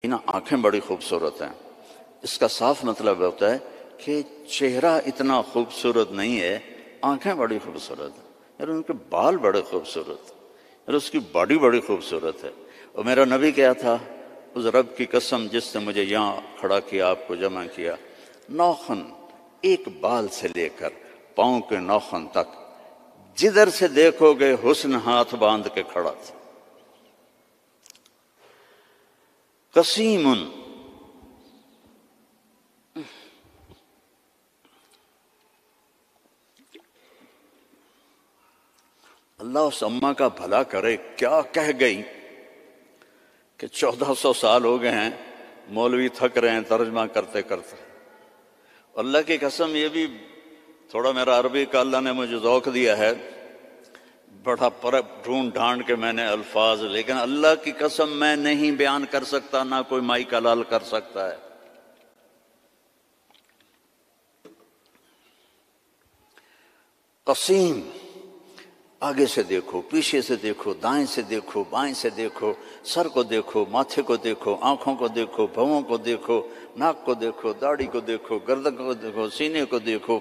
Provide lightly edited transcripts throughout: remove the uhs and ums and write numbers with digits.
نا آنکھیں بڑی خوبصورت ہیں، اس کا صاف مطلب ہوتا ہے کہ چہرہ اتنا خوبصورت نہیں ہے، آنکھیں بڑی خوبصورت ہیں، یار ان کے بال بڑے خوبصورت ہیں، یار اس کی باڈی بڑی خوبصورت ہے۔ اور میرا نبی کیا تھا، اس رب کی قسم جس نے مجھے یہاں کھڑا کیا، آپ کو جمع کیا، ناخن ایک بال سے لے کر پاؤں کے ناخن تک جدھر سے دیکھو گے حسن ہاتھ باندھ کے کھڑا تھا۔ قسیم، اللہ اس اماں کا بھلا کرے، کیا کہہ گئی کہ 1400 سال ہو گئے ہیں، مولوی تھک رہے ہیں ترجمہ کرتے کرتے۔ اللہ کی قسم یہ بھی تھوڑا میرا عربی کا اللہ نے مجھے ذوق دیا ہے، بڑا ڈھونڈ ڈھانڈ کے میں نے الفاظ، لیکن اللہ کی قسم میں نہیں بیان کر سکتا، نہ کوئی مائک حلال کر سکتا ہے۔ قسیم، آگے سے دیکھو، پیچھے سے دیکھو، دائیں سے دیکھو، بائیں سے دیکھو، سر کو دیکھو، ماتھے کو دیکھو، آنکھوں کو دیکھو، بھووں کو دیکھو، ناک کو دیکھو، داڑھی کو دیکھو، گردن کو دیکھو، سینے کو دیکھو،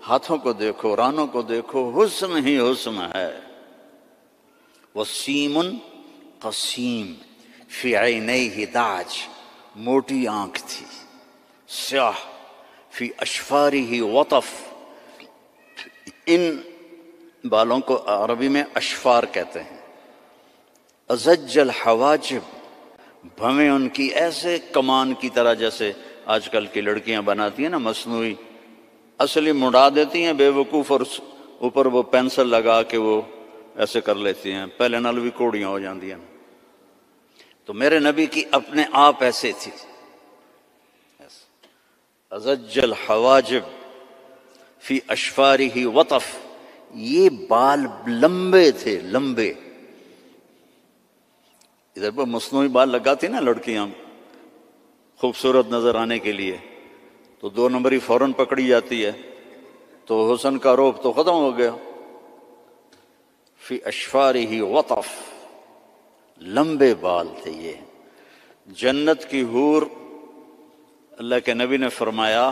ہاتھوں کو دیکھو، رانوں کو دیکھو، حسن ہی حسن ہے۔ وسیم قسیم فی عینیہ داج، موٹی آنکھ تھی، سیاہ، فی اشفارہ وطف، ان بالوں کو عربی میں اشفار کہتے ہیں۔ ازج الحواجب، بھویں ان کی ایسے کمان کی طرح جیسے آج کل کی لڑکیاں بناتی ہیں نا مصنوعی، اصلی مڑا دیتی ہیں بے وقوف، اور اوپر وہ پینسل لگا کے وہ ایسے کر لیتی ہیں، پہلے نال بھی کوڑیاں ہو جاندی ہیں۔ تو میرے نبی کی اپنے آپ ایسے تھی، ازج الحواجب فی اشفارہ وطف، یہ بال لمبے تھے، لمبے۔ ادھر پر مصنوعی بال لگاتی نا لڑکیاں خوبصورت نظر آنے کے لیے، تو 2 نمبری فوراً پکڑی جاتی ہے، تو حسن کا روپ تو ختم ہو گیا۔ فی اشفارہ وطف، لمبے بال تھے یہ۔ جنت کی حور، اللہ کے نبی نے فرمایا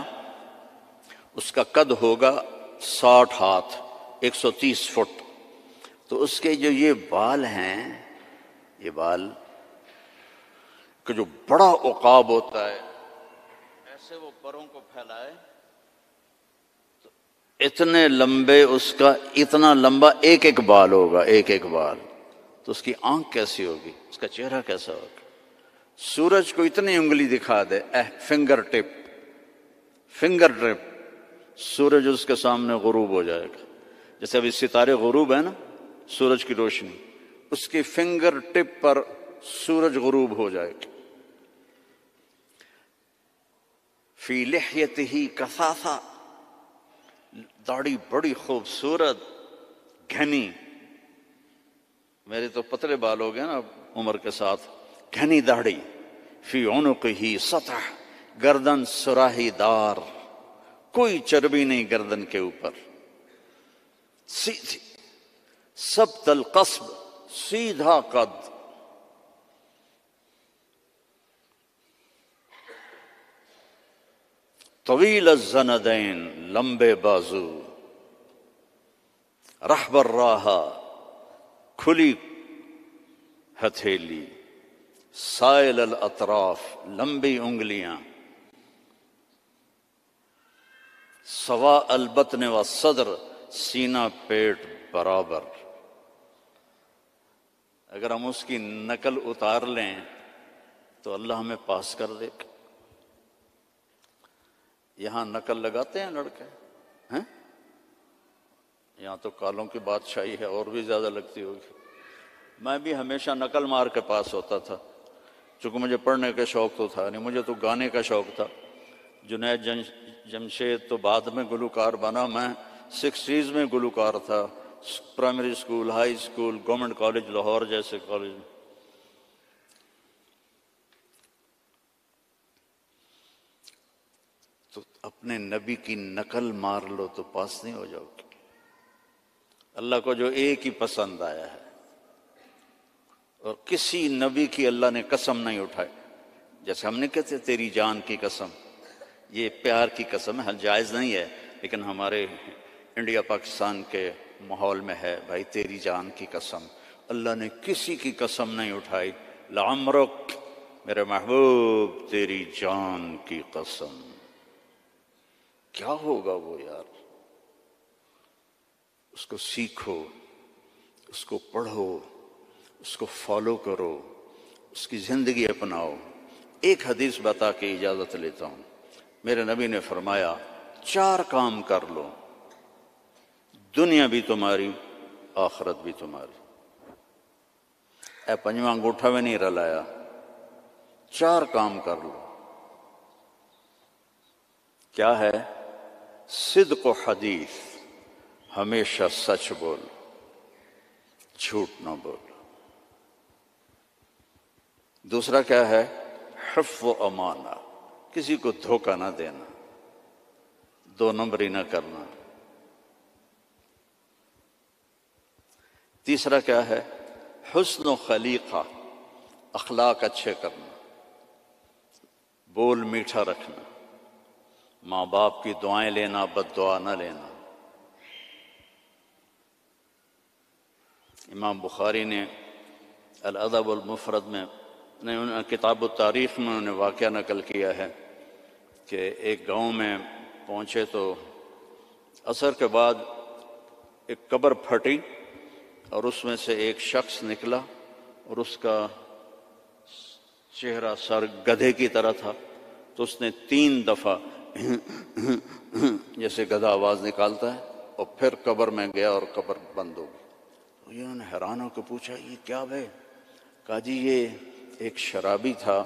اس کا قد ہوگا 60 ہاتھ، 130 فٹ۔ تو اس کے جو یہ بال ہیں، یہ بال کہ جو بڑا عقاب ہوتا ہے، ایسے وہ پروں کو پھیلائے تو اتنے لمبے، اس کا اتنا لمبا ایک ایک بال ہوگا، ایک ایک بال۔ تو اس کی آنکھ کیسی ہوگی، اس کا چہرہ کیسا ہوگا؟ سورج کو اتنی انگلی دکھا دے، فنگر ٹپ، فنگر ٹپ، سورج اس کے سامنے غروب ہو جائے گا۔ جیسے ابھی ستارے غروب ہے نا، سورج کی روشنی، اس کی فنگر ٹپ پر سورج غروب ہو جائے گا۔ فی لحیتہ کثافہ، داڑھی بڑی خوبصورت گھنی، میرے تو پتلے بال ہو گئے نا عمر کے ساتھ، گھنی داڑھی۔ فی عنقہ سطح، گردن سراہی دار، کوئی چربی نہیں گردن کے اوپر، سیدھی، ثبت القصب، سیدھا قد۔ طویل الزندین، لمبے بازو، رحب الراحہ، کھلی ہتھیلی، سائل الاطراف، لمبی انگلیاں، سواء البطن والصدر، سینہ پیٹ برابر۔ اگر ہم اس کی نقل اتار لیں تو اللہ ہمیں پاس کر دے گا۔ یہاں نقل لگاتے ہیں لڑکے ہیں، یہاں تو کالوں کی بادشاہی ہے، اور بھی زیادہ لگتی ہوگی۔ میں بھی ہمیشہ نقل مار کے پاس ہوتا تھا، چونکہ مجھے پڑھنے کا شوق تو تھا نہیں، مجھے تو گانے کا شوق تھا۔ جنید جمشید تو بعد میں گلوکار بنا، میں 60s میں گلوکار تھا، primary school, high school, government college Lahore جیسے کالج میں۔ تو اپنے نبی کی نقل مار لو تو پاس نہیں ہو جاؤ گے۔ اللہ کو جو ایک ہی پسند آیا ہے، اور کسی نبی کی اللہ نے قسم نہیں اٹھائی، جیسے ہم نے کہتے تیری جان کی قسم، یہ پیار کی قسم ہے، جائز نہیں ہے، لیکن ہمارے انڈیا پاکستان کے ماحول میں ہے بھائی تیری جان کی قسم۔ اللہ نے کسی کی قسم نہیں اٹھائی، لعمرک میرے محبوب تیری جان کی قسم۔ کیا ہوگا وہ یار؟ اس کو سیکھو، اس کو پڑھو، اس کو فالو کرو، اس کی زندگی اپناؤ۔ ایک حدیث بتا کے اجازت لیتا ہوں۔ میرے نبی نے فرمایا 4 کام کر لو، دنیا بھی تمہاری، آخرت بھی تمہاری۔ اے پنجواں انگوٹھا میں نہیں رلایا، 4 کام کر لو۔ کیا ہے؟ صدق و حدیث، ہمیشہ سچ بول، جھوٹ نہ بول۔ دوسرا کیا ہے؟ حفظ و امانہ، کسی کو دھوکہ نہ دینا، 2 نمبری نہ کرنا۔ تیسرا کیا ہے؟ حسن و خلیقہ، اخلاق اچھے کرنا، بول میٹھا رکھنا، ماں باپ کی دعائیں لینا، بد دعا نہ لینا۔ امام بخاری نے الادب المفرد میں کتاب التاریخ میں انہوں نے واقعہ نقل کیا ہے کہ ایک گاؤں میں پہنچے تو عصر کے بعد ایک قبر پھٹی اور اس میں سے ایک شخص نکلا اور اس کا چہرہ سر گدھے کی طرح تھا، تو اس نے 3 دفعہ جیسے گدھا آواز نکالتا ہے اور پھر قبر میں گیا اور قبر بند ہو گئی۔ انہوں نے حیران ہو کے پوچھا یہ کیا بھائی؟ کہا جی یہ ایک شرابی تھا،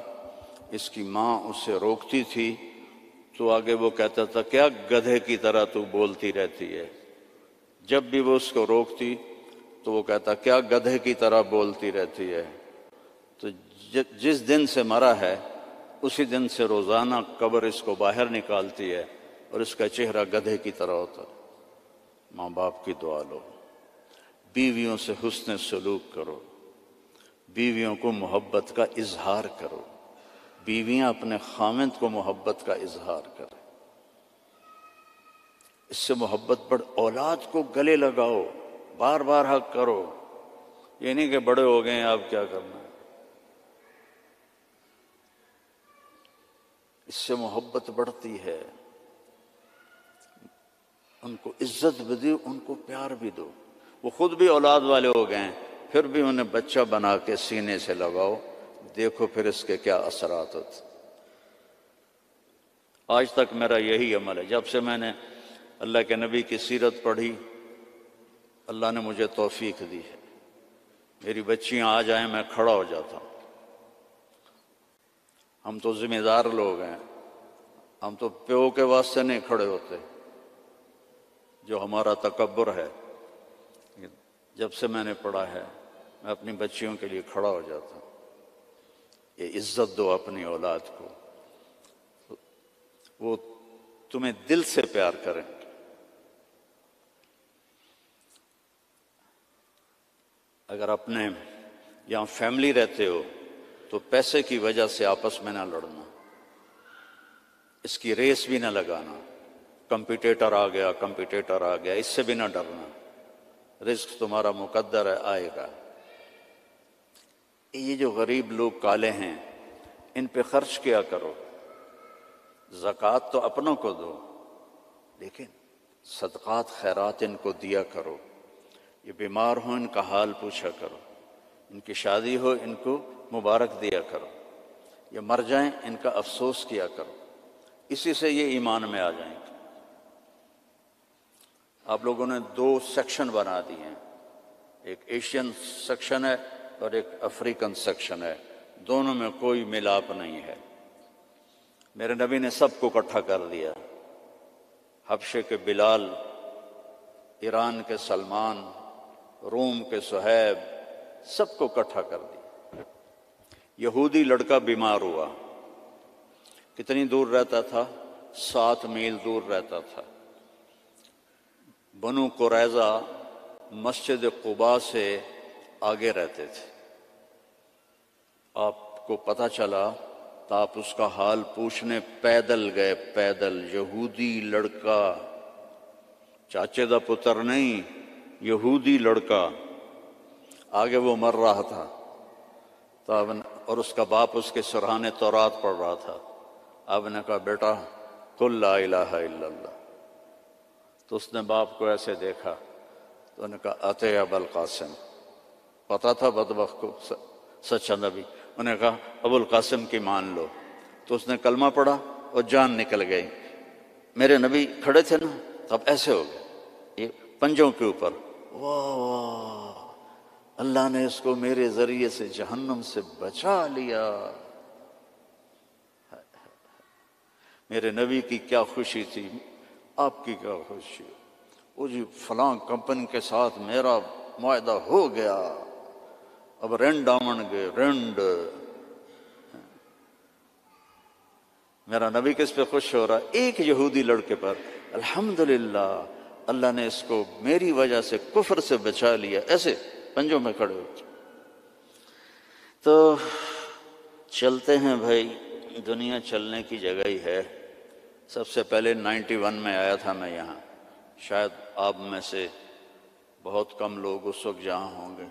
اس کی ماں اسے روکتی تھی تو آگے وہ کہتا تھا کیا گدھے کی طرح تو بولتی رہتی ہے۔ جب بھی وہ اس کو روکتی تو وہ کہتا کیا گدھے کی طرح بولتی رہتی ہے۔ تو جس دن سے مرا ہے اسی دن سے روزانہ قبر اس کو باہر نکالتی ہے اور اس کا چہرہ گدھے کی طرح ہوتا ہے۔ ماں باپ کی دعا لو، بیویوں سے حسن سلوک کرو، بیویوں کو محبت کا اظہار کرو، بیویاں اپنے خامند کو محبت کا اظہار کریں، اس سے محبت بڑھ۔ اولاد کو گلے لگاؤ، بار بار حق کرو، یہ نہیں کہ بڑے ہو گئے ہیں اب کیا کرنا ہے۔ اس سے محبت بڑھتی ہے، ان کو عزت بھی دو، ان کو پیار بھی دو۔ وہ خود بھی اولاد والے ہو گئے ہیں پھر بھی انہیں بچہ بنا کے سینے سے لگاؤ، دیکھو پھر اس کے کیا اثرات ہوتے۔ آج تک میرا یہی عمل ہے۔ جب سے میں نے اللہ کے نبی کی سیرت پڑھی، اللہ نے مجھے توفیق دی ہے، میری بچیاں آ جائیں میں کھڑا ہو جاتا ہوں۔ ہم تو ذمہ دار لوگ ہیں، ہم تو پیو کے واسطے نہیں کھڑے ہوتے، جو ہمارا تکبر ہے۔ جب سے میں نے پڑھا ہے میں اپنی بچیوں کے لیے کھڑا ہو جاتا ہوں۔ یہ عزت دو اپنی اولاد کو، وہ تمہیں دل سے پیار کریں۔ اگر اپنے یہاں فیملی رہتے ہو تو پیسے کی وجہ سے آپس میں نہ لڑنا، اس کی ریس بھی نہ لگانا، کمپیٹیٹر آ گیا اس سے بھی نہ ڈرنا، رزق تمہارا مقدر ہے، آئے گا۔ یہ جو غریب لوگ کالے ہیں ان پہ خرچ کیا کرو، زکوٰۃ تو اپنوں کو دو لیکن صدقات خیرات ان کو دیا کرو۔ یہ بیمار ہوں ان کا حال پوچھا کرو، ان کی شادی ہو ان کو مبارک دیا کرو، یہ مر جائیں ان کا افسوس کیا کرو، اسی سے یہ ایمان میں آ جائیں گے۔ آپ لوگوں نے 2 سیکشن بنا دیے ہیں، ایک ایشین سیکشن ہے اور ایک افریقن سیکشن ہے، دونوں میں کوئی ملاپ نہیں ہے۔ میرے نبی نے سب کو اکٹھا کر دیا، حبشے کے بلال، ایران کے سلمان، روم کے صہیب، سب کو اکٹھا کر دیا۔ یہودی لڑکا بیمار ہوا، کتنی دور رہتا تھا؟ 7 میل دور رہتا تھا۔ بنو قریظہ مسجد قباء سے آگے رہتے تھے۔ آپ کو پتہ چلا تو آپ اس کا حال پوچھنے پیدل گئے، پیدل، یہودی لڑکا، چاچے دا پتر نہیں، یہودی لڑکا، آگے وہ مر رہا تھا تو اور اس کا باپ اس کے سرحانے تورات پڑھ رہا تھا۔ آپ نے کہا بیٹا قل لا الہ الا اللہ، تو اس نے باپ کو ایسے دیکھا تو انہوں نے کہا اتے ابو القاسم، پتا تھا بدبخت کو سچا نبی، انہوں نے کہا ابو القاسم کی مان لو، تو اس نے کلمہ پڑھا اور جان نکل گئی۔ میرے نبی کھڑے تھے نا، اب ایسے ہو گئے یہ پنجوں کے اوپر، واہ واہ اللہ نے اس کو میرے ذریعے سے جہنم سے بچا لیا۔ میرے نبی کی کیا خوشی تھی، آپ کی کیا خوشی، وہ جی فلاں کمپنی کے ساتھ میرا معاہدہ ہو گیا، اب رینڈ آمن گے رینڈ۔ میرا نبی کس پہ خوش ہو رہا؟ ایک یہودی لڑکے پر، الحمدللہ اللہ نے اس کو میری وجہ سے کفر سے بچا لیا، ایسے پنجوں میں کھڑے ہوتے۔ تو چلتے ہیں بھائی، دنیا چلنے کی جگہ ہی ہے۔ سب سے پہلے 91 میں آیا تھا میں یہاں، شاید آپ میں سے بہت کم لوگ اس وقت جہاں ہوں گے۔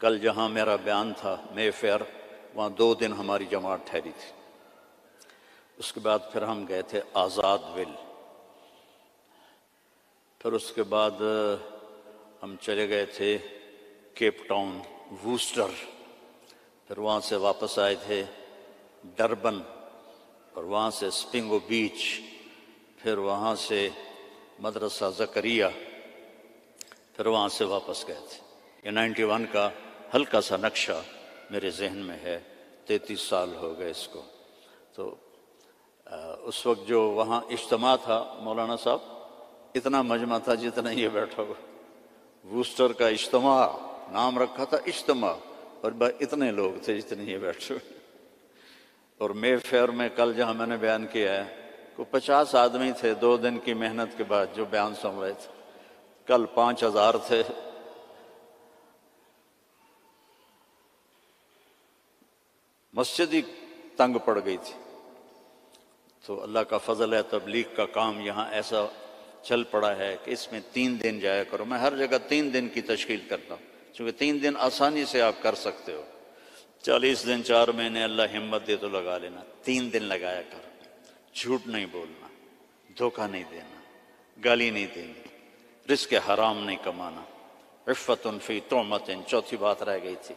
کل جہاں میرا بیان تھا مے فیئر، وہاں 2 دن ہماری جماعت ٹھہری تھی۔ اس کے بعد پھر ہم گئے تھے آزاد ویل، پھر اس کے بعد ہم چلے گئے تھے کیپ ٹاؤن، ووسٹر، پھر وہاں سے واپس آئے تھے ڈربن، اور وہاں سے سپنگو بیچ، پھر وہاں سے مدرسہ زکریا، پھر وہاں سے واپس گئے تھے۔ یہ 91 کا ہلکا سا نقشہ میرے ذہن میں ہے، 33 سال ہو گئے اس کو۔ تو اس وقت جو وہاں اجتماع تھا مولانا صاحب، اتنا مجمع تھا جتنا یہ بیٹھا ہوا، ووسٹر کا اجتماع نام رکھا تھا اجتماع، اور اتنے لوگ تھے جتنے یہ بیٹھے ہوئے۔ اور مے فیئر میں کل جہاں میں نے بیان کیا ہے، کو 50 آدمی تھے 2 دن کی محنت کے بعد جو بیان سن رہے تھے، کل 5000 تھے۔ مسجد ہی تنگ پڑ گئی تھی۔ تو اللہ کا فضل ہے، تبلیغ کا کام یہاں ایسا چل پڑا ہے کہ اس میں 3 دن جایا کرو۔ میں ہر جگہ 3 دن کی تشکیل کرتا ہوں، چونکہ 3 دن آسانی سے آپ کر سکتے ہو۔ 40 دن 4 مہینے اللہ ہمت دے تو لگا لینا، 3 دن لگایا کر۔ جھوٹ نہیں بولنا، دھوکہ نہیں دینا، گالی نہیں دینی، رزق حرام نہیں کمانا، عفت فی طعمت، چوتھی بات رہ گئی تھی۔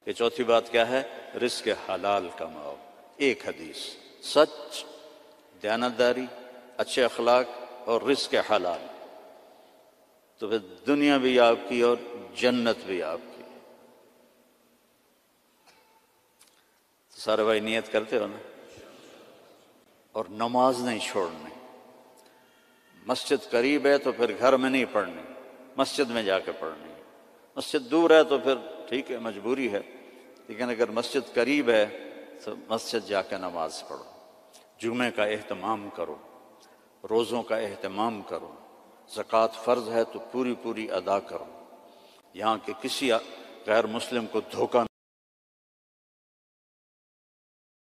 یہ چوتھی بات کیا ہے؟ رزق حلال کماؤ۔ ایک حدیث، سچ، دیانتداری، اچھے اخلاق اور رزق حلال، تو پھر دنیا بھی آپ کی اور جنت بھی آپ کی۔ تو سارے بھائی نیت کرتے ہو نا؟ اور نماز نہیں چھوڑنی۔ مسجد قریب ہے تو پھر گھر میں نہیں پڑھنی، مسجد میں جا کے پڑھنی۔ مسجد دور ہے تو پھر ٹھیک ہے، مجبوری ہے، لیکن اگر مسجد قریب ہے تو مسجد جا کے نماز پڑھو، جمعے کا اہتمام کرو، روزوں کا اہتمام کرو، زکوٰۃ فرض ہے تو پوری ادا کرو، یہاں کے کسی غیر مسلم کو دھوکہ